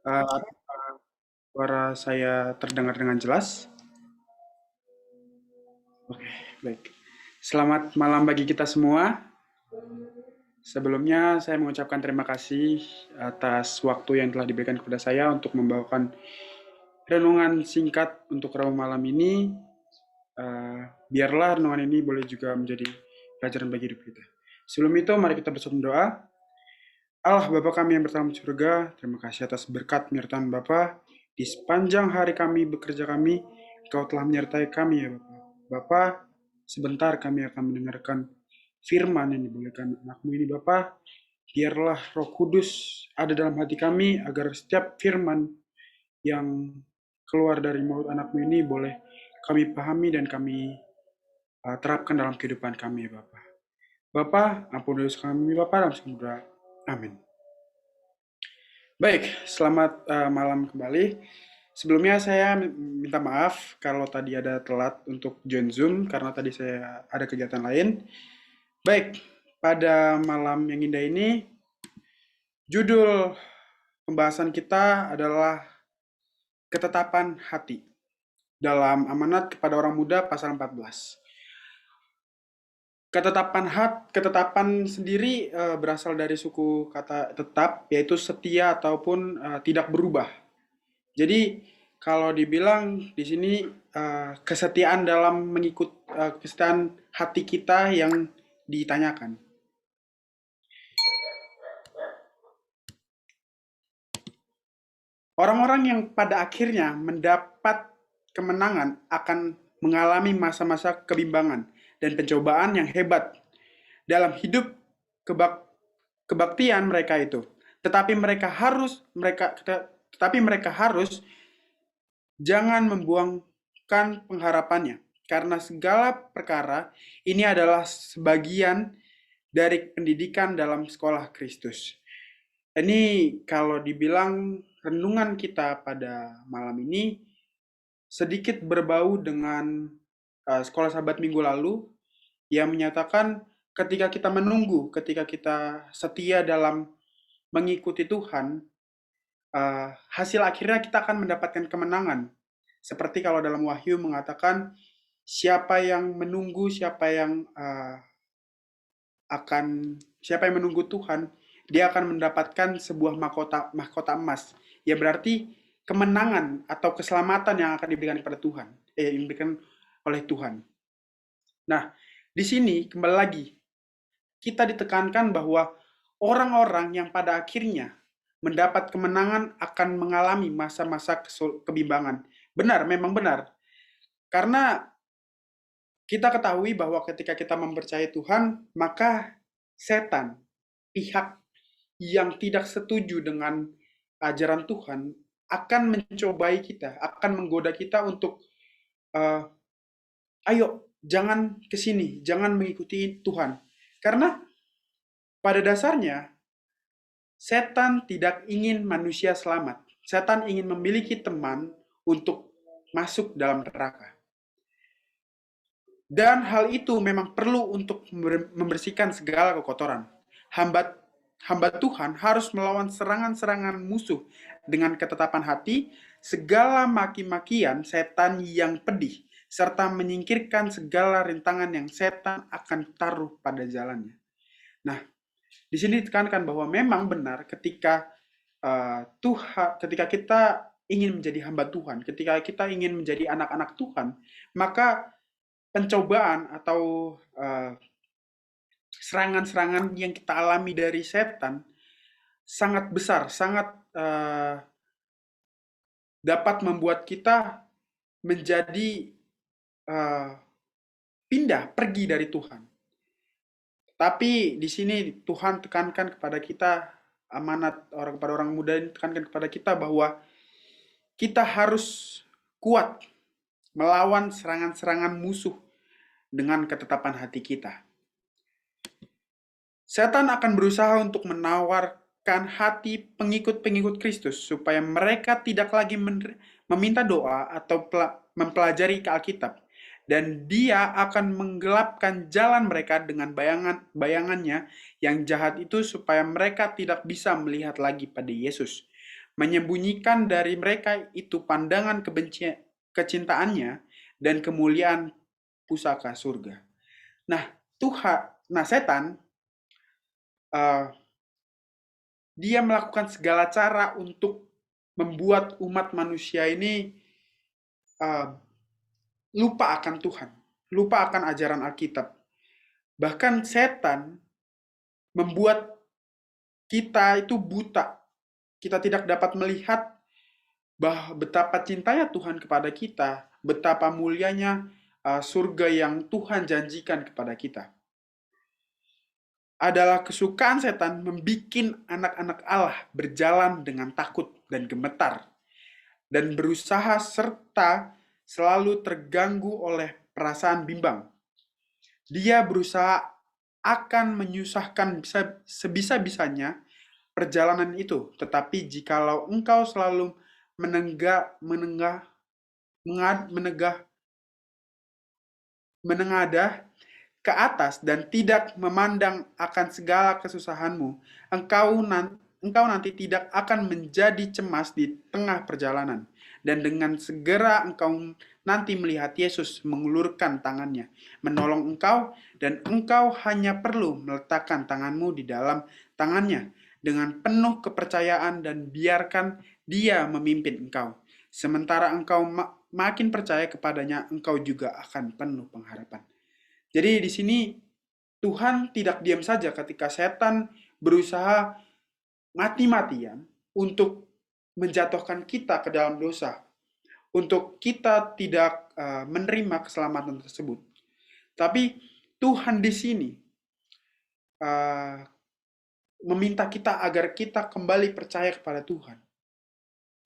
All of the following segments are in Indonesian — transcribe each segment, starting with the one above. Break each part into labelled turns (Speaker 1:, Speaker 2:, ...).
Speaker 1: Apakah suara saya terdengar dengan jelas? Oke, baik. Selamat malam bagi kita semua. Sebelumnya saya mengucapkan terima kasih atas waktu yang telah diberikan kepada saya untuk membawakan renungan singkat untuk rabu malam ini. Biarlah renungan ini boleh juga menjadi pelajaran bagi hidup kita. Sebelum itu, mari kita bersama doa. Allah Bapa kami yang bertalam di surga, terima kasih atas berkat penyertaan Bapa. Di sepanjang hari kami bekerja kami, Engkau telah menyertai kami ya Bapa. Bapa, sebentar kami akan mendengarkan firman yang diberikan anakmu ini Bapa. Biarlah Roh Kudus ada dalam hati kami agar setiap firman yang keluar dari mulut anakmu ini boleh kami pahami dan kami terapkan dalam kehidupan kami ya Bapa. Bapa, ampun dosa kami Bapa dalam segala. Amin. Baik, selamat malam kembali. Sebelumnya saya minta maaf kalau tadi ada telat untuk join Zoom karena tadi saya ada kegiatan lain. Baik, pada malam yang indah ini, judul pembahasan kita adalah ketetapan hati dalam amanat kepada orang muda pasal 14. Ketetapan sendiri berasal dari suku kata tetap, yaitu setia ataupun tidak berubah. Jadi kalau dibilang di sini kesetiaan dalam kesetiaan hati kita yang ditanyakan. Orang-orang yang pada akhirnya mendapat kemenangan akan mengalami masa-masa kebimbangan dan pencobaan yang hebat dalam hidup kebak kebaktian mereka itu. Tetapi mereka harus jangan membuangkan pengharapannya, karena segala perkara ini adalah sebagian dari pendidikan dalam sekolah Kristus. Ini kalau dibilang renungan kita pada malam ini sedikit berbau dengan sekolah sahabat minggu lalu yang menyatakan ketika kita setia dalam mengikuti Tuhan, hasil akhirnya kita akan mendapatkan kemenangan. Seperti kalau dalam Wahyu mengatakan, siapa yang menunggu Tuhan, dia akan mendapatkan sebuah mahkota mahkota emas. Ya berarti kemenangan atau keselamatan yang akan diberikan kepada Tuhan, yang diberikan oleh Tuhan. Nah, di sini kembali lagi kita ditekankan bahwa orang-orang yang pada akhirnya mendapat kemenangan akan mengalami masa-masa kebimbangan. Benar, memang benar. Karena kita ketahui bahwa ketika kita mempercayai Tuhan, maka setan, pihak yang tidak setuju dengan ajaran Tuhan, akan mencobai kita, akan menggoda kita untuk, eh, ayo, jangan ke sini, jangan mengikuti Tuhan. Karena pada dasarnya, setan tidak ingin manusia selamat. Setan ingin memiliki teman untuk masuk dalam neraka. Dan hal itu memang perlu untuk membersihkan segala kekotoran. Hamba hamba Tuhan harus melawan serangan-serangan musuh dengan ketetapan hati, segala maki-makian setan yang pedih, serta menyingkirkan segala rintangan yang setan akan taruh pada jalannya. Nah, di sini ditekankan bahwa memang benar ketika kita ingin menjadi hamba Tuhan, ketika kita ingin menjadi anak-anak Tuhan, maka pencobaan atau serangan-serangan yang kita alami dari setan sangat besar, sangat dapat membuat kita menjadi pindah, pergi dari Tuhan. Tapi di sini Tuhan tekankan kepada kita, amanat kepada orang muda ini tekankan kepada kita bahwa kita harus kuat melawan serangan-serangan musuh dengan ketetapan hati kita. Setan akan berusaha untuk menawarkan hati pengikut-pengikut Kristus supaya mereka tidak lagi meminta doa atau mempelajari ke Alkitab, dan dia akan menggelapkan jalan mereka dengan bayangannya yang jahat itu supaya mereka tidak bisa melihat lagi pada Yesus. menyembunyikan dari mereka itu pandangan kebencian, kecintaannya, dan kemuliaan pusaka surga. Nah, setan, uh, dia melakukan segala cara untuk membuat umat manusia ini uh, lupa akan Tuhan, lupa akan ajaran Alkitab. Bahkan setan membuat kita itu buta. Kita tidak dapat melihat betapa cintanya Tuhan kepada kita, betapa mulianya surga yang Tuhan janjikan kepada kita. Adalah kesukaan setan membuat anak-anak Allah berjalan dengan takut dan gemetar, dan berusaha serta selalu terganggu oleh perasaan bimbang. Dia berusaha akan menyusahkan sebisa-bisanya perjalanan itu, tetapi jikalau engkau selalu menengadah ke atas dan tidak memandang akan segala kesusahanmu, engkau nanti tidak akan menjadi cemas di tengah perjalanan. Dan dengan segera engkau nanti melihat Yesus mengulurkan tangannya, menolong engkau, dan engkau hanya perlu meletakkan tanganmu di dalam tangannya dengan penuh kepercayaan dan biarkan dia memimpin engkau. Sementara engkau makin percaya kepadanya, engkau juga akan penuh pengharapan. Jadi di sini Tuhan tidak diam saja ketika setan berusaha mati-matian untuk menjatuhkan kita ke dalam dosa, untuk kita tidak menerima keselamatan tersebut. Tapi Tuhan di sini uh, meminta kita agar kita kembali percaya kepada Tuhan.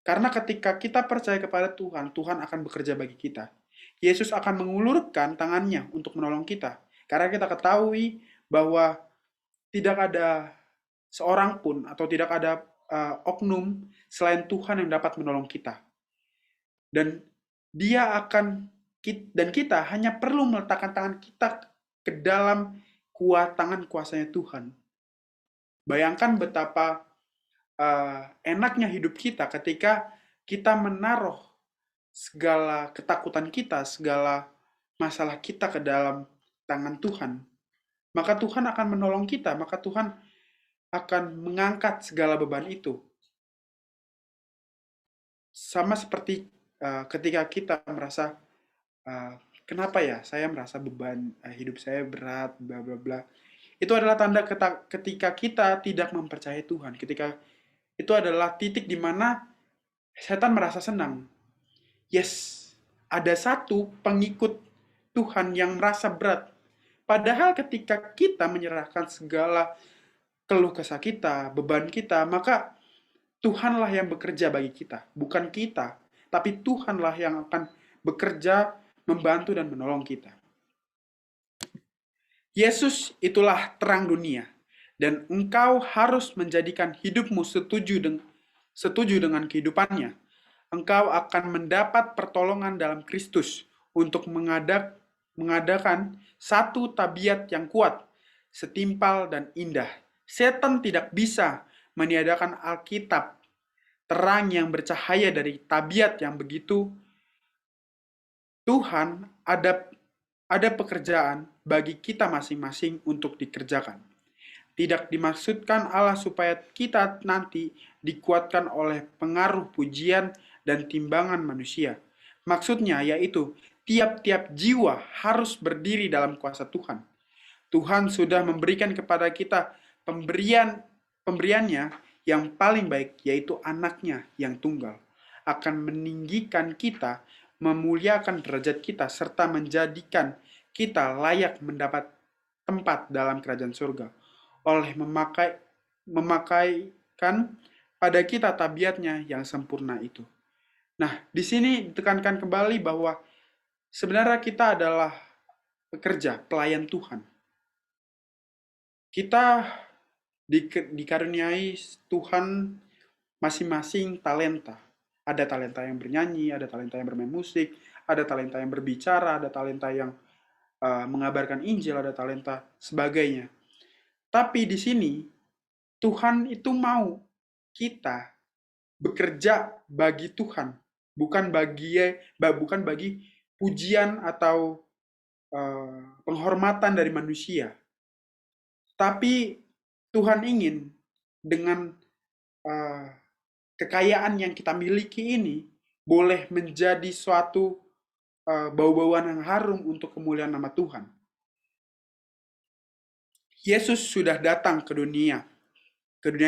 Speaker 1: Karena ketika kita percaya kepada Tuhan, Tuhan akan bekerja bagi kita. Yesus akan mengulurkan tangannya untuk menolong kita. Karena kita ketahui bahwa tidak ada seorang pun atau tidak ada oknum selain Tuhan yang dapat menolong kita. Dan kita hanya perlu meletakkan tangan kita ke dalam tangan kuasanya Tuhan. Bayangkan betapa enaknya hidup kita ketika kita menaruh segala ketakutan kita, segala masalah kita ke dalam tangan Tuhan. Maka Tuhan akan menolong kita, maka Tuhan akan mengangkat segala beban itu. Sama seperti ketika kita merasa, kenapa ya saya merasa beban hidup saya berat, bla bla bla. Itu adalah tanda ketika kita tidak mempercayai Tuhan, ketika itu adalah titik di mana setan merasa senang. Yes, ada satu pengikut Tuhan yang merasa berat. Padahal ketika kita menyerahkan segala keluh kesah kita, beban kita, maka Tuhanlah yang bekerja bagi kita, bukan kita, tapi Tuhanlah yang akan bekerja, membantu dan menolong kita. Yesus itulah terang dunia, dan engkau harus menjadikan hidupmu setuju dengan kehidupannya. Engkau akan mendapat pertolongan dalam Kristus untuk mengadakan satu tabiat yang kuat, setimpal dan indah. Setan tidak bisa meniadakan Alkitab, terang yang bercahaya dari tabiat yang begitu. Tuhan ada pekerjaan bagi kita masing-masing untuk dikerjakan. Tidak dimaksudkan Allah supaya kita nanti dikuatkan oleh pengaruh pujian dan timbangan manusia. Maksudnya yaitu tiap-tiap jiwa harus berdiri dalam kuasa Tuhan. Tuhan sudah memberikan kepada kita pemberiannya yang paling baik, yaitu anaknya yang tunggal. Akan meninggikan kita, memuliakan derajat kita, serta menjadikan kita layak mendapat tempat dalam kerajaan surga oleh memakaikan pada kita tabiatnya yang sempurna itu. Nah, di sini ditekankan kembali bahwa sebenarnya kita adalah pekerja, pelayan Tuhan. Kita dikaruniai Tuhan masing-masing talenta. Ada talenta yang bernyanyi, ada talenta yang bermain musik, ada talenta yang berbicara, ada talenta yang mengabarkan Injil, ada talenta sebagainya. Tapi di sini Tuhan itu mau kita bekerja bagi Tuhan, bukan bagi pujian atau penghormatan dari manusia. Tapi Tuhan ingin dengan uh, kekayaan yang kita miliki ini boleh menjadi suatu bau-bauan yang harum untuk kemuliaan nama Tuhan. Yesus sudah datang ke dunia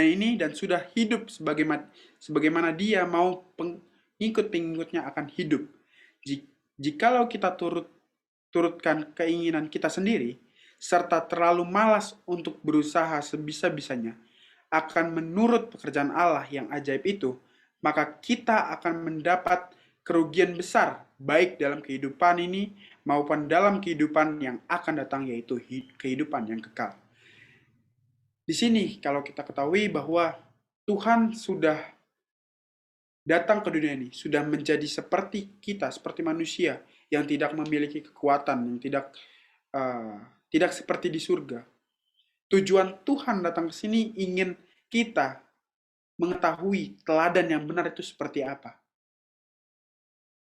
Speaker 1: ini dan sudah hidup sebagaimana dia mau pengikut-pengikutnya akan hidup. Jikalau kita turutkan keinginan kita sendiri, serta terlalu malas untuk berusaha sebisa-bisanya, akan menurut pekerjaan Allah yang ajaib itu, maka kita akan mendapat kerugian besar, baik dalam kehidupan ini maupun dalam kehidupan yang akan datang, yaitu kehidupan yang kekal. Di sini kalau kita ketahui bahwa Tuhan sudah datang ke dunia ini, sudah menjadi seperti kita, seperti manusia yang tidak memiliki kekuatan, yang tidak seperti di surga. Tujuan Tuhan datang ke sini ingin kita mengetahui teladan yang benar itu seperti apa.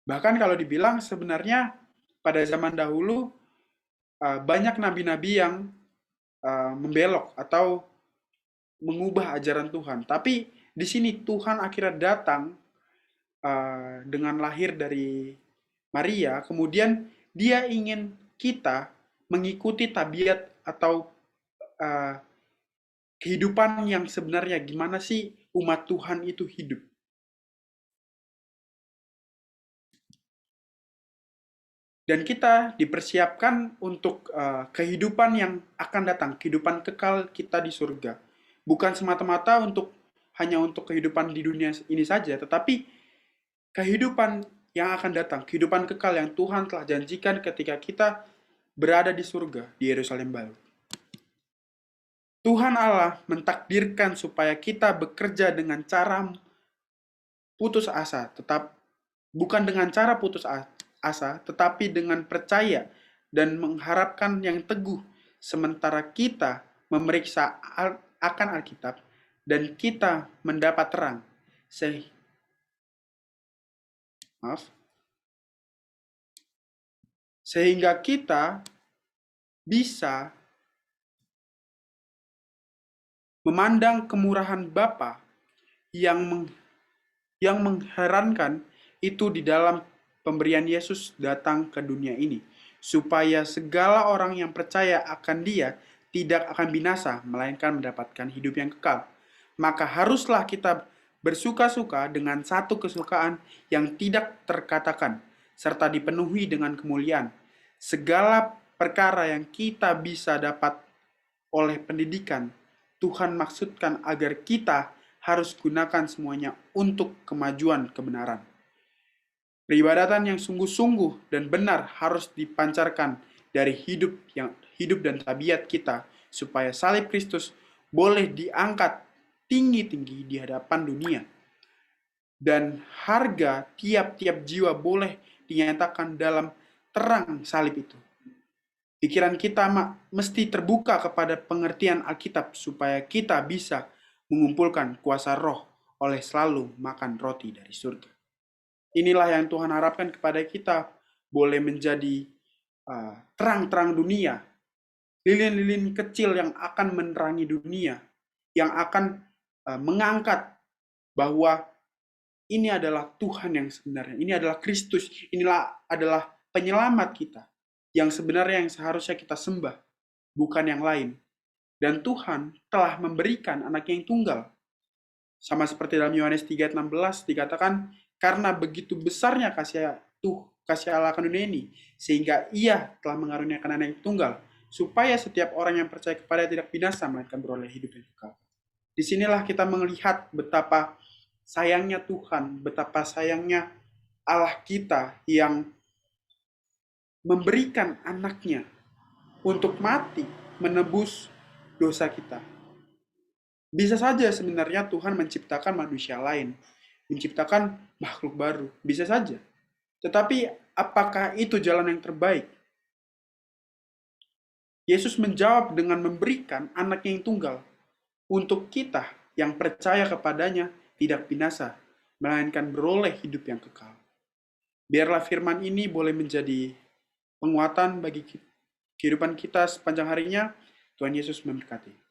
Speaker 1: Bahkan kalau dibilang sebenarnya pada zaman dahulu banyak nabi-nabi yang membelok atau mengubah ajaran Tuhan. Tapi di sini Tuhan akhirnya datang dengan lahir dari Maria, kemudian dia ingin kita mengikuti tabiat atau kehidupan yang sebenarnya gimana sih umat Tuhan itu hidup. Dan kita dipersiapkan untuk kehidupan yang akan datang, kehidupan kekal kita di surga. Bukan semata-mata hanya untuk kehidupan di dunia ini saja, tetapi kehidupan yang akan datang, kehidupan kekal yang Tuhan telah janjikan ketika kita berada di surga, di Yerusalem baru. Tuhan Allah mentakdirkan supaya kita bekerja dengan cara putus asa, bukan dengan cara putus asa, tetapi dengan percaya dan mengharapkan yang teguh, sementara kita memeriksa akan Alkitab dan kita mendapat terang. Sehingga kita bisa memandang kemurahan Bapa yang mengherankan itu di dalam pemberian Yesus datang ke dunia ini, supaya segala orang yang percaya akan Dia tidak akan binasa, melainkan mendapatkan hidup yang kekal. Maka haruslah kita bersuka-suka dengan satu kesukaan yang tidak terkatakan, serta dipenuhi dengan kemuliaan. Segala perkara yang kita bisa dapat oleh pendidikan, Tuhan maksudkan agar kita harus gunakan semuanya untuk kemajuan kebenaran. Peribadatan yang sungguh-sungguh dan benar harus dipancarkan dari hidup dan tabiat kita, supaya salib Kristus boleh diangkat tinggi-tinggi di hadapan dunia. Dan harga tiap-tiap jiwa boleh dinyatakan dalam terang salib itu. Pikiran kita mesti terbuka kepada pengertian Alkitab supaya kita bisa mengumpulkan kuasa roh oleh selalu makan roti dari surga. Inilah yang Tuhan harapkan kepada kita, boleh menjadi terang-terang dunia, lilin-lilin kecil yang akan menerangi dunia, yang akan mengangkat bahwa ini adalah Tuhan yang sebenarnya, ini adalah Kristus, inilah adalah penyelamat kita, yang sebenarnya yang seharusnya kita sembah, bukan yang lain. Dan Tuhan telah memberikan anaknya yang tunggal. Sama seperti dalam Yohanes 3:16 dikatakan, karena begitu besarnya kasih Allah akan dunia ini, sehingga Ia telah mengaruniakan anak yang tunggal, supaya setiap orang yang percaya kepada Dia tidak binasa, melainkan beroleh hidup yang kekal. Disinilah kita melihat betapa sayangnya Tuhan, betapa sayangnya Allah kita yang memberikan anaknya untuk mati, menebus dosa kita. Bisa saja sebenarnya Tuhan menciptakan manusia lain, menciptakan makhluk baru, bisa saja. Tetapi apakah itu jalan yang terbaik? Yesus menjawab dengan memberikan anaknya yang tunggal untuk kita yang percaya kepadanya tidak binasa, melainkan beroleh hidup yang kekal. Biarlah firman ini boleh menjadi penguatan bagi kehidupan kita sepanjang harinya. Tuhan Yesus memberkati.